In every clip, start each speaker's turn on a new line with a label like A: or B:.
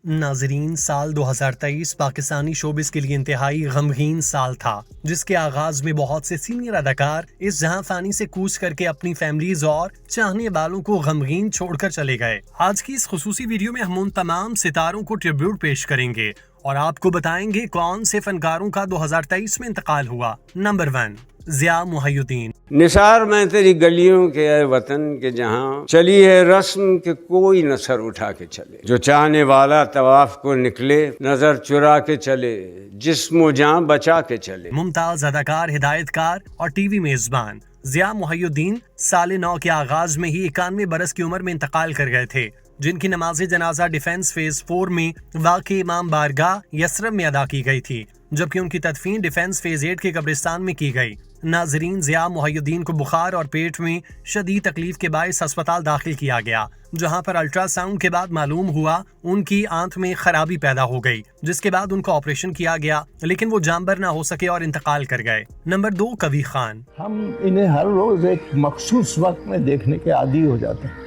A: ناظرین، سال 2023 پاکستانی شوبز کے لیے انتہائی غمگین سال تھا، جس کے آغاز میں بہت سے سینئر اداکار اس جہاں فانی سے کوچ کر کے اپنی فیملیز اور چاہنے والوں کو غمگین چھوڑ کر چلے گئے۔ آج کی اس خصوصی ویڈیو میں ہم ان تمام ستاروں کو ٹریبیوٹ پیش کریں گے اور آپ کو بتائیں گے کون سے فنکاروں کا 2023 میں انتقال ہوا۔ نمبر 1، ضیاء محی الدین۔
B: نثار میں تیری گلیوں کے اے وطن کے جہاں چلی ہے رسم کہ کوئی نہ سر اٹھا کے چلے، جو چاہنے والا طواف کو نکلے نظر چرا کے چلے، جسم و جان بچا کے چلے۔
A: ممتاز اداکار، ہدایت کار اور ٹی وی میزبان ضیاء محی الدین سال نو کے آغاز میں ہی 91 برس کی عمر میں انتقال کر گئے تھے، جن کی نماز جنازہ ڈیفنس فیز 4 میں واقع امام بارگاہ یثرب میں ادا کی گئی تھی، جبکہ ان کی تدفین ڈیفنس فیز 8 کے قبرستان میں کی گئی۔ ناظرین، ضیاء محی الدین کو بخار اور پیٹ میں شدید تکلیف کے باعث ہسپتال داخل کیا گیا، جہاں پر الٹرا ساؤنڈ کے بعد معلوم ہوا ان کی آنکھ میں خرابی پیدا ہو گئی، جس کے بعد ان کو آپریشن کیا گیا، لیکن وہ جانبر نہ ہو سکے اور انتقال کر گئے۔ نمبر 2، کوی خان۔
C: ہم انہیں ہر روز ایک مخصوص وقت میں دیکھنے کے عادی ہو جاتے ہیں،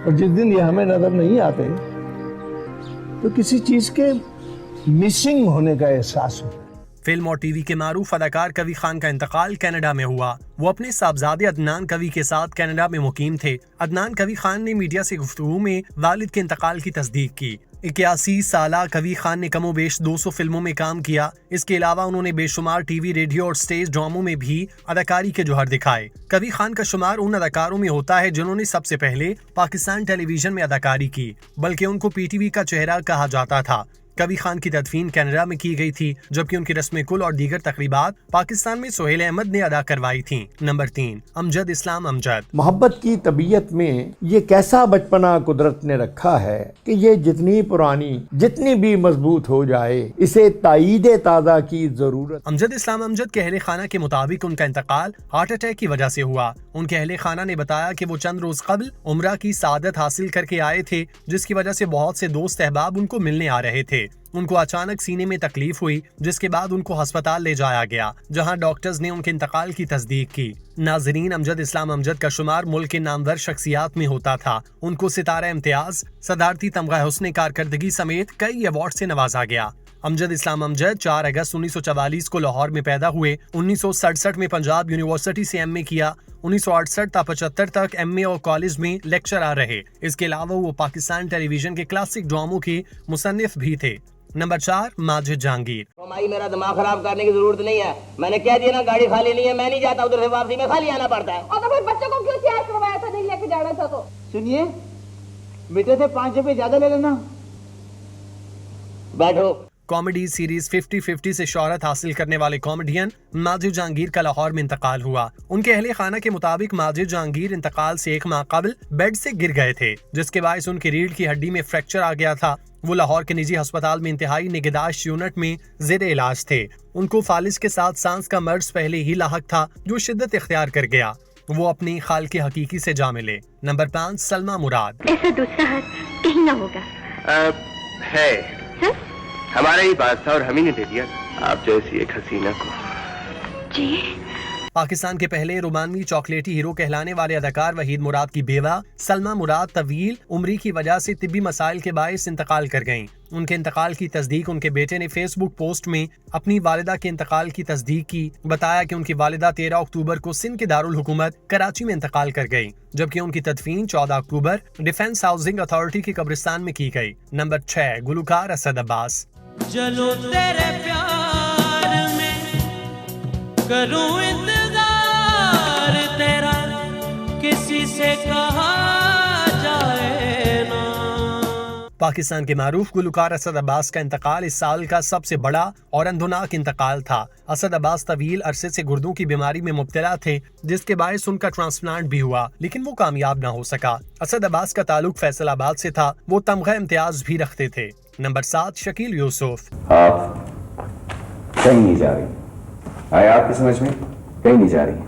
C: اور جس دن یہ ہمیں نظر نہیں آتے تو کسی چیز کے مسنگ ہونے کا احساس ہوتا ہے۔
A: فلم اور ٹی وی کے معروف اداکار کوی خان کا انتقال کینیڈا میں ہوا۔ وہ اپنے صاحبزادے عدنان کوی کے ساتھ کینیڈا میں مقیم تھے۔ عدنان کوی خان نے میڈیا سے گفتگو میں والد کے انتقال کی تصدیق کی۔ 81 سالہ کوی خان نے کم و بیش 200 فلموں میں کام کیا۔ اس کے علاوہ انہوں نے بے شمار ٹی وی، ریڈیو اور سٹیج ڈراموں میں بھی اداکاری کے جوہر دکھائے۔ کوی خان کا شمار ان اداکاروں میں ہوتا ہے جنہوں نے سب سے پہلے پاکستان ٹیلی ویژن میں اداکاری کی، بلکہ ان کو پی ٹی وی کا چہرہ کہا جاتا تھا۔ کوی خان کی تدفین کینیڈا میں کی گئی تھی، جبکہ ان کی رسم کل اور دیگر تقریبات پاکستان میں سہیل احمد نے ادا کروائی تھیں۔ نمبر 3، امجد اسلام امجد۔
C: محبت کی طبیعت میں یہ کیسا بچپنا قدرت نے رکھا ہے کہ یہ جتنی پرانی، جتنی بھی مضبوط ہو جائے، اسے تائید تازہ کی ضرورت۔
A: امجد اسلام امجد کے اہل خانہ کے مطابق ان کا انتقال ہارٹ اٹیک کی وجہ سے ہوا۔ ان کے اہل خانہ نے بتایا کہ وہ چند روز قبل عمرہ کی سعادت حاصل کر کے آئے تھے، جس کی وجہ سے بہت سے دوست احباب ان کو ملنے آ رہے تھے۔ ان کو اچانک سینے میں تکلیف ہوئی، جس کے بعد ان کو ہسپتال لے جایا گیا، جہاں ڈاکٹرز نے ان کے انتقال کی تصدیق کی۔ ناظرین، امجد اسلام امجد کا شمار ملک کے نامور شخصیات میں ہوتا تھا۔ ان کو ستارہ امتیاز، صدارتی تمغہ حسن کارکردگی سمیت کئی ایوارڈ سے نوازا گیا۔ امجد اسلام امجد 4 اگست 1944 کو لاہور میں پیدا ہوئے۔ 1967 میں پنجاب یونیورسٹی سے ایم اے کیا۔ 1968 تا 75 تک ایم اے اور کالج میں لیکچرر رہے۔ اس کے علاوہ وہ پاکستان ٹیلی ویژن کے کلاسک ڈراموں کے مصنف بھی تھے۔ نمبر 4، ماجد جہانگیر۔
D: میرا دماغ خراب کرنے کی ضرورت نہیں ہے، میں نے کہہ دیا نا گاڑی خالی نہیں ہے، میں نہیں جاتا ادھر سے، واپسی میں خالی آنا پڑتا ہے۔
E: اور تو پھر بچوں کو کیوں تیار کروایا تھا، نہیں لے کے جانا تھا تو؟
D: سنیے، میٹھے سے 5 روپے زیادہ لے لینا۔ بیٹھو۔
A: کامیڈی سیریز 50-50 سے شہرت حاصل کرنے والے کامیڈین ماجد جہانگیر کا لاہور میں انتقال ہوا۔ ان کے اہل خانہ کے مطابق ماجد جہانگیر انتقال سے 1 ماہ قبل بیڈ سے گر گئے تھے، جس کے باعث ان کی ریڑھ کی ہڈی میں فریکچر آ گیا تھا۔ وہ لاہور کے نجی ہسپتال میں انتہائی نگہداشت یونٹ میں زیر علاج تھے۔ ان کو فالج کے ساتھ سانس کا مرض پہلے ہی لاحق تھا، جو شدت اختیار کر گیا۔ وہ اپنی خالق حقیقی سے جا ملے۔ نمبر 5، سلمیٰ مراد۔
E: ایسا دوسرا ہاتھ کہیں نہ ہوگا
F: ہے، ہمارا ہی بات تھا اور ہم ہی نے دے دیا، آپ جیسی ایک حسینہ کو۔
E: جی،
A: پاکستان کے پہلے رومانوی چاکلیٹی ہیرو کہلانے والے اداکار وحید مراد کی بیوہ سلمیٰ مراد طویل عمری کی وجہ سے طبی مسائل کے باعث انتقال کر گئیں۔ ان کے انتقال کی تصدیق ان کے بیٹے نے فیس بک پوسٹ میں اپنی والدہ کے انتقال کی تصدیق کی۔ بتایا کہ ان کی والدہ 13 اکتوبر کو سندھ کے دارالحکومت کراچی میں انتقال کر گئی، جبکہ ان کی تدفین 14 اکتوبر ڈیفنس ہاؤسنگ اتھارٹی کے قبرستان میں کی گئی۔ نمبر 6، گلوکار اسد عباس۔
G: چلو تیرے پیار میں کروں انتظار تیرا، کسی سے کہا جائے نا۔
A: پاکستان کے معروف گلوکار اسد عباس کا انتقال اس سال کا سب سے بڑا اور اندھوناک انتقال تھا۔ اسد عباس طویل عرصے سے گردوں کی بیماری میں مبتلا تھے، جس کے باعث ان کا ٹرانسپلانٹ بھی ہوا، لیکن وہ کامیاب نہ ہو سکا۔ اسد عباس کا تعلق فیصل آباد سے تھا۔ وہ تمغہ امتیاز بھی رکھتے تھے۔ نمبر 7، شکیل یوسف۔
H: آپ کہیں نہیں جا رہی، آیا آپ کی سمجھ میں؟ کہیں نہیں جا رہی۔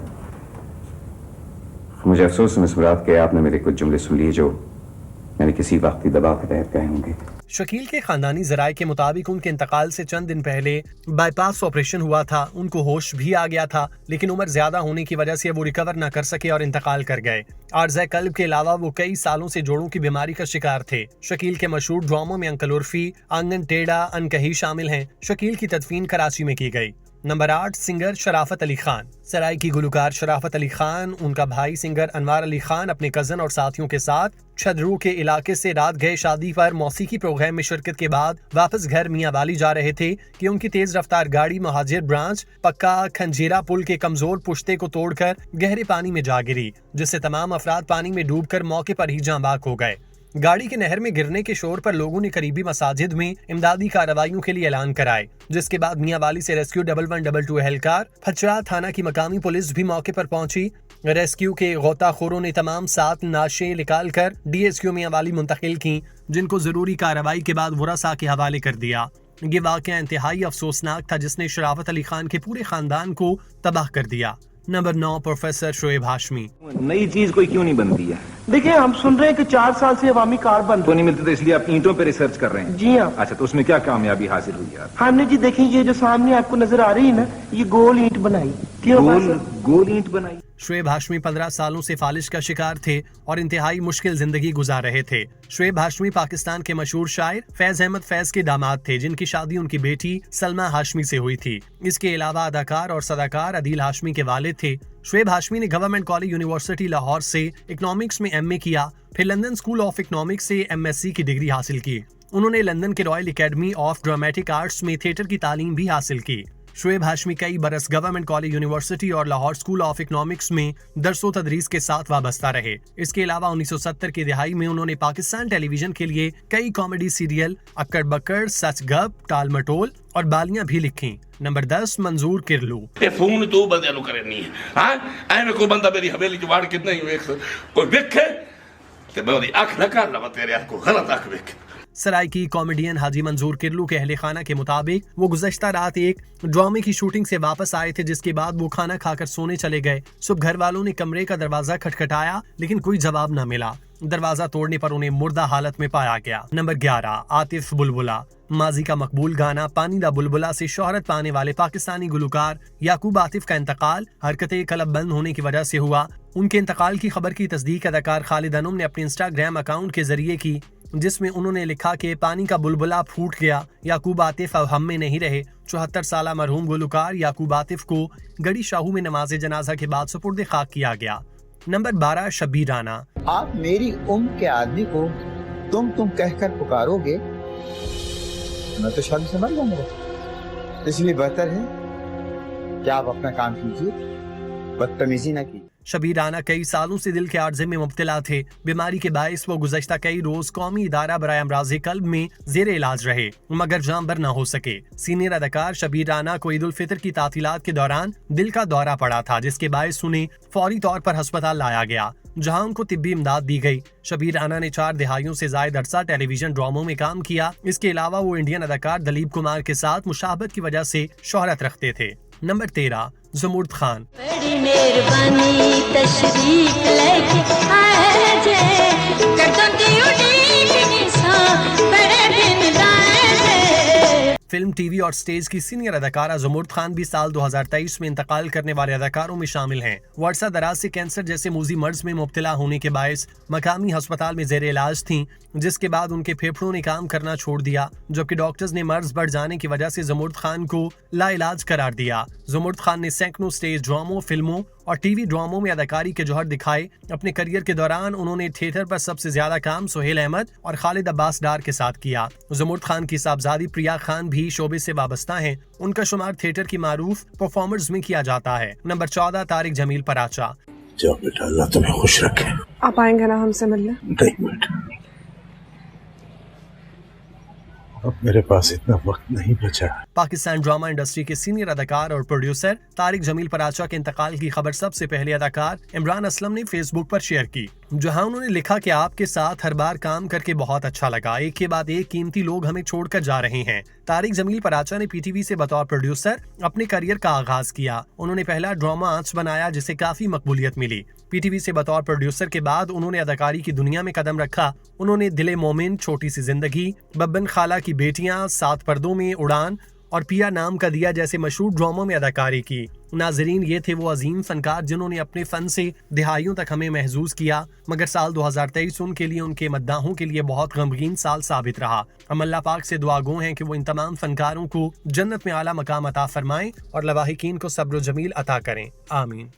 H: مجھے افسوس ہے مس مراد کہ آپ نے میرے کچھ جملے سن لیے جو میں نے کسی وقتی دباؤ کے تحت کہے ہوں گے۔
A: शकील के खानदानी ज़राए के मुताबिक उनके इंतकाल से चंद दिन पहले बाईपास ऑपरेशन हुआ था। उनको होश भी आ गया था, लेकिन उम्र ज्यादा होने की वजह से वो रिकवर न कर सके और इंतकाल कर गए। आर्ज़ा कल्ब के अलावा वो कई सालों से जोड़ों की बीमारी का शिकार थे। शकील के मशहूर ड्रामों में अंकल उर्फी, आंगन टेढ़ा, अनकही शामिल हैं। शकील की तदफीन कराची में की गई। नंबर 8, सिंगर शराफत अली खान। सराय की गुलकार शराफत अली खान, उनका भाई सिंगर अनवार अली खान अपने कजन और साथियों के साथ छदरू के इलाके से रात गए शादी पर मौसीकी प्रोग्राम में शिरकत के बाद वापस घर मियां वाली जा रहे थे कि उनकी तेज रफ्तार गाड़ी महाजिर ब्रांच पक्का खंजीरा पुल के कमजोर पुश्ते को तोड़कर गहरे पानी में जा गिरी, जिससे तमाम अफराद पानी में डूबकर मौके पर ही जाँ बाक हो गए। गाड़ी के नहर में गिरने के शोर पर लोगों ने करीबी मसाजिद में इमदादी कार्रवाइयों के लिए ऐलान कराए, जिसके बाद मियां वाली से रेस्क्यू 1122 एहलकार, फचरा थाना की मकामी पुलिस भी मौके पर पहुंची। रेस्क्यू के गोताखोरों ने तमाम 7 नाशें निकाल कर DSQ मियां वाली मुंतकिल की, जिनको जरूरी कार्रवाई के बाद वुरसा के हवाले कर दिया। ये वाकया इंतहाई अफसोसनाक था, जिसने शराफत अली खान के पूरे खानदान को तबाह कर दिया। Number 9, professor Shoaib Hashmi.
I: नई चीज कोई क्यों नहीं बनती है?
J: देखिए, हम सुन रहे हैं कि 4 साल से अवामी कार बंद
I: तो नहीं मिलती, तो इसलिए आप ईंटों पे रिसर्च कर रहे हैं?
J: जी हाँ।
I: अच्छा, तो उसमें क्या कामयाबी हासिल हुई यार?
J: हमने जी देखिए, ये जो सामने आपको नजर आ रही है ना, ये गोल ईंट बनाई।
I: गोल ईंट बनाई।
A: शोएब हाशमी 15 सालों से फालिश का शिकार थे और इंतहाई मुश्किल जिंदगी गुजार रहे थे। शोएब हाशमी पाकिस्तान के मशहूर शायर फैज अहमद फैज के दामाद थे, जिनकी शादी उनकी बेटी सलमा हाशमी से हुई थी। इसके अलावा अदाकार और सदाकार अदील हाशमी के वालिद थे। शोएब हाशमी ने गवर्नमेंट कॉलेज यूनिवर्सिटी लाहौर से इकोनॉमिक्स में MA किया, फिर लंदन स्कूल ऑफ इकोनॉमिक्स से MSc की डिग्री हासिल की। उन्होंने लंदन के royal academy of dramatic arts में थिएटर की तालीम भी हासिल की। शोएब हाशमी कई बरस गवर्नमेंट कॉलेज यूनिवर्सिटी और लाहौर स्कूल ऑफ इकोनॉमिक्स में दरसो तदरीस के साथ वाबस्ता रहे। इसके अलावा 1970 की दिहाई में उन्होंने पाकिस्तान टेलीविजन के लिए कई कॉमेडी सीरियल अक्कड़ बक्कड़, सच गप, टाल मटोल और बालियां भी लिखी। नंबर 10, मंजूर किरलू।
K: फोन तो बंदे नु करे नहीं हां एवें कोई बंदा मेरी हवेली च वाड़ के नहीं वेख कोई वेखे ते मैं ओदी अख न कर लवा तेरे को गलत अख वेख।
A: सराय की कॉमेडियन हाजी मंजूर किरलू के अहले खाना के मुताबिक वो गुज़श्ता रात एक ड्रामे की शूटिंग से वापस आए थे, जिसके बाद वो खाना खाकर सोने चले गए। सुबह घर वालों ने कमरे का दरवाजा खटखटाया, लेकिन कोई जवाब न मिला। दरवाजा तोड़ने पर उन्हें मुर्दा हालत में पाया गया। नंबर 11, आतिफ बुलबुला। माजी का मकबूल गाना पानी दा बुलबुला से शोहरत पाने वाले पाकिस्तानी गुलकार याकूब आतिफ का इंतकाल हरकतें कलब बंद होने की वजह से हुआ। उनके इंतकाल की खबर की तस्दीक अदाकार खालिद अनम ने अपने इंस्टाग्राम अकाउंट के जरिए की, जिसमें उन्होंने लिखा कि पानी का बुलबुला फूट गया, याकूब आतिफ अब हम में नहीं रहे। 74 साला मरहूम गुलकार याकूब आतिफ को गड़ी शाहू में नमाज जनाजा के बाद सुपुर्द खाक किया गया। नंबर 12, शब्बीर राना।
L: आप मेरी उम्र के आदमी को तुम कहकर पुकारोगे, मैं तो शादी से मर जाऊंगा। इसलिए बेहतर है कि आप अपना काम कीजिए, बदतमीजी ना कीजिए।
A: शब्बीर राना कई सालों से दिल के आर्जे में मुब्तला थे। बीमारी के बायस वो गुज़श्ता कई रोज कौमी इदारा बराए अमराज़े कल्ब में जेर इलाज रहे, मगर जान बर न हो सके। सीनियर अदाकार शब्बीर राना को ईद उल फितर की तातीलात के दौरान दिल का दौरा पड़ा था, जिसके बायस उन्हें फौरी तौर पर अस्पताल लाया गया, जहां उनको तिब्बी इमदाद दी गई। शब्बीर राना ने 4 दिहाइयों से जायद अरसा टेलीविजन ड्रामों में काम किया। इसके अलावा वो इंडियन अदाकार दलीप कुमार के साथ मुशाहबत की वजह से शोहरत रखते थे। नंबर 13, ज़मुर्द खान।
M: बड़ी मेहरबानी तशरीफ लेके आए जे गर्दन दी उड़ीक निशान बड़े दिन लाए जे।
A: फिल्म, टीवी और स्टेज की सीनियर अदाकारा ज़मुर्द खान भी साल 2023 में इंतकाल करने वाले अदाकारों में शामिल हैं। वो अरसा दराज से कैंसर जैसे मूजी मर्ज में मुब्तला होने के बायस मकामी अस्पताल में जेर इलाज थीं, जिसके बाद उनके फेफड़ों ने काम करना छोड़ दिया, जबकि डॉक्टर्स ने मर्ज बढ़ जाने की वजह से ज़मुर्द खान को लाइलाज करार दिया। ज़मुर्द खान ने सैकड़ों स्टेज ड्रामों, फिल्मों और टीवी ड्रामों में अदाकारी के जौहर दिखाए। अपने करियर के दौरान उन्होंने थिएटर पर सबसे ज्यादा काम सुहेल अहमद और खालिद अब्बास डार के साथ किया। ज़मुर्द खान की साहबजादी प्रिया खान भी शोबे से वाबस्ता हैं। उनका शुमार थिएटर की मारूफ परफॉर्मर्स में किया जाता है। नंबर 14, तारिक जमील पराचा।
C: जाओ बेटा, अल्लाह तुम्हें खुश रखे।
N: आप आएंगे ना हमसे मिलने?
C: नहीं बेटा, अब मेरे पास इतना वक्त नहीं बचा।
A: पाकिस्तान ड्रामा इंडस्ट्री के सीनियर अदाकार और प्रोड्यूसर तारिक जमील पराचा के इंतकाल की खबर सबसे पहले अदाकार इमरान असलम ने फेसबुक पर शेयर की। जहां उन्होंने लिखा कि आपके साथ हर बार काम करके बहुत अच्छा लगा, एक के बाद एक कीमती लोग हमें छोड़कर जा रहे हैं। तारिक जमील पराचा ने पीटीवी से बतौर प्रोड्यूसर अपने करियर का आगाज किया। उन्होंने पहला ड्रामा आंच बनाया जिसे काफी मकबूलियत मिली। पीटीवी से बतौर प्रोड्यूसर के बाद उन्होंने अदाकारी की दुनिया में कदम रखा। उन्होंने दिले मोमिन, छोटी सी जिंदगी, बब्बन खाला की बेटियां, 7 पर्दों में उड़ान और पिया नाम का दिया जैसे मशहूर ड्रामों में अदाकारी की। नाजरीन, ये थे वो अजीम फनकार जिन्होंने अपने फन से दिहाइयों तक हमें महसूस किया, मगर साल 2023 उनके लिए, उनके मद्दाहों के लिए बहुत गमगीन साल साबित रहा। हम अल्लाह पाक से दुआगो हैं कि वो इन तमाम फनकारों को जन्नत में आला मकाम अता फरमाएं और लवाहिकीन को सब्र जमील अता करें। आमीन।